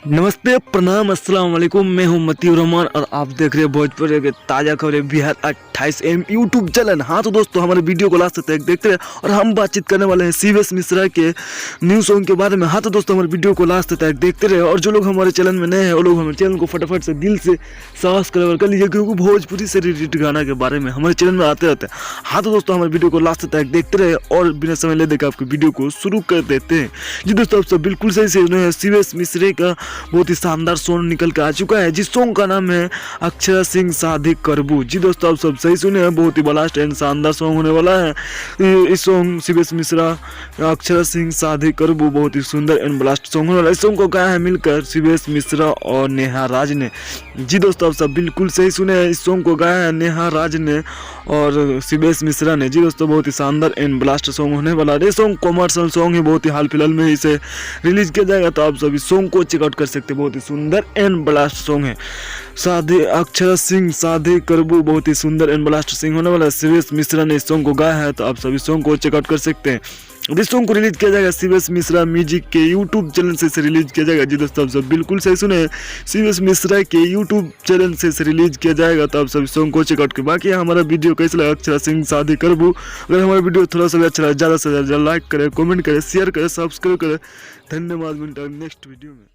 नमस्ते, प्रणाम, अस्सलाम वालेकुम। मैं हूं मतीउर रहमान और आप देख रहे हैं भोजपुरी के ताज़ा खबरें बिहार 28 यूट्यूब चैनल। हाँ तो दोस्तों, हमारे वीडियो को लास्ट तक देखते रहे और हम बातचीत करने वाले हैं सीवेश मिश्रा के न्यू सॉन्ग के बारे में। हाँ तो दोस्तों, हमारे वीडियो को लास्ट तक देखते रहे और जो लोग हमारे चैनल में नए हैं वो लोग हमारे चैनल को फटाफट से दिल से सब्सक्राइब कर लीजिए, क्योंकि भोजपुरी से रिलेटेड गाना के बारे में हमारे चैनल में आते रहते हैं। हाँ तो दोस्तों, हमारे वीडियो को लास्ट तक देखते रहे और बिना समय ले देकर आपके वीडियो को शुरू कर देते हैं। जी दोस्तों, आप सब बिल्कुल सही से सुने हैं, सीवेश मिश्रा का बहुत ही शानदार सॉन्ग निकल के आ चुका है, जिस सॉन्ग का नाम है अक्षरा सिंह शादी करबू। जी दोस्तों, आप सब सही सुने हैं, बहुत ही ब्लास्ट एंड शानदार सॉन्ग होने वाला है। इस सॉन्ग सीवेश मिश्रा अक्षरा सिंह शादी करबू बहुत ही सुंदर एंड ब्लास्ट सॉन्ग होने वाला है। इस सॉन्ग को गाया है मिलकर सीवेश मिश्रा और नेहा राज ने। जी दोस्तों, आप सब बिल्कुल सही सुने हैं, इस सॉन्ग को गाया है नेहा राज ने और सीवेश मिश्रा ने। जी दोस्तों, बहुत ही शानदार एंड ब्लास्ट सॉन्ग होने वाला है। ये सॉन्ग कॉमर्शियल सॉन्ग है, बहुत ही हाल फिलहाल में इसे रिलीज किया जाएगा, तो आप सभी सॉन्ग को चेकआउट कर सकते हैं। बहुत ही सुंदर एंड ब्लास्ट सॉन्ग है। शादी अक्षरा सिंह शादी करबू बहुत ही सुंदर एंड ब्लास्ट सिंग होने वाला है। सीवेश मिश्रा ने इस सॉन्ग को गाया है, तो आप सभी सॉन्ग को चेकआउट कर सकते हैं। इस सॉन्ग को रिलीज किया जाएगा सीवेश मिश्रा म्यूजिक के यूट्यूब चैनल से रिलीज किया जाएगा। जी दोस्तों, आप सब बिल्कुल सही सुने, सीवेश मिश्रा के यूट्यूब चैनल से रिलीज किया जाएगा, तो आप सभी सॉन्ग को चेकआउट करें। बाकी हमारा वीडियो कैसा लगा अक्षरा सिंह शादी करबू, अगर हमारा वीडियो थोड़ा सा अच्छा लगा ज़्यादा से ज़्यादा लाइक करें, कमेंट करें, शेयर करें, सब्सक्राइब करें। धन्यवाद। मिलता है नेक्स्ट वीडियो में।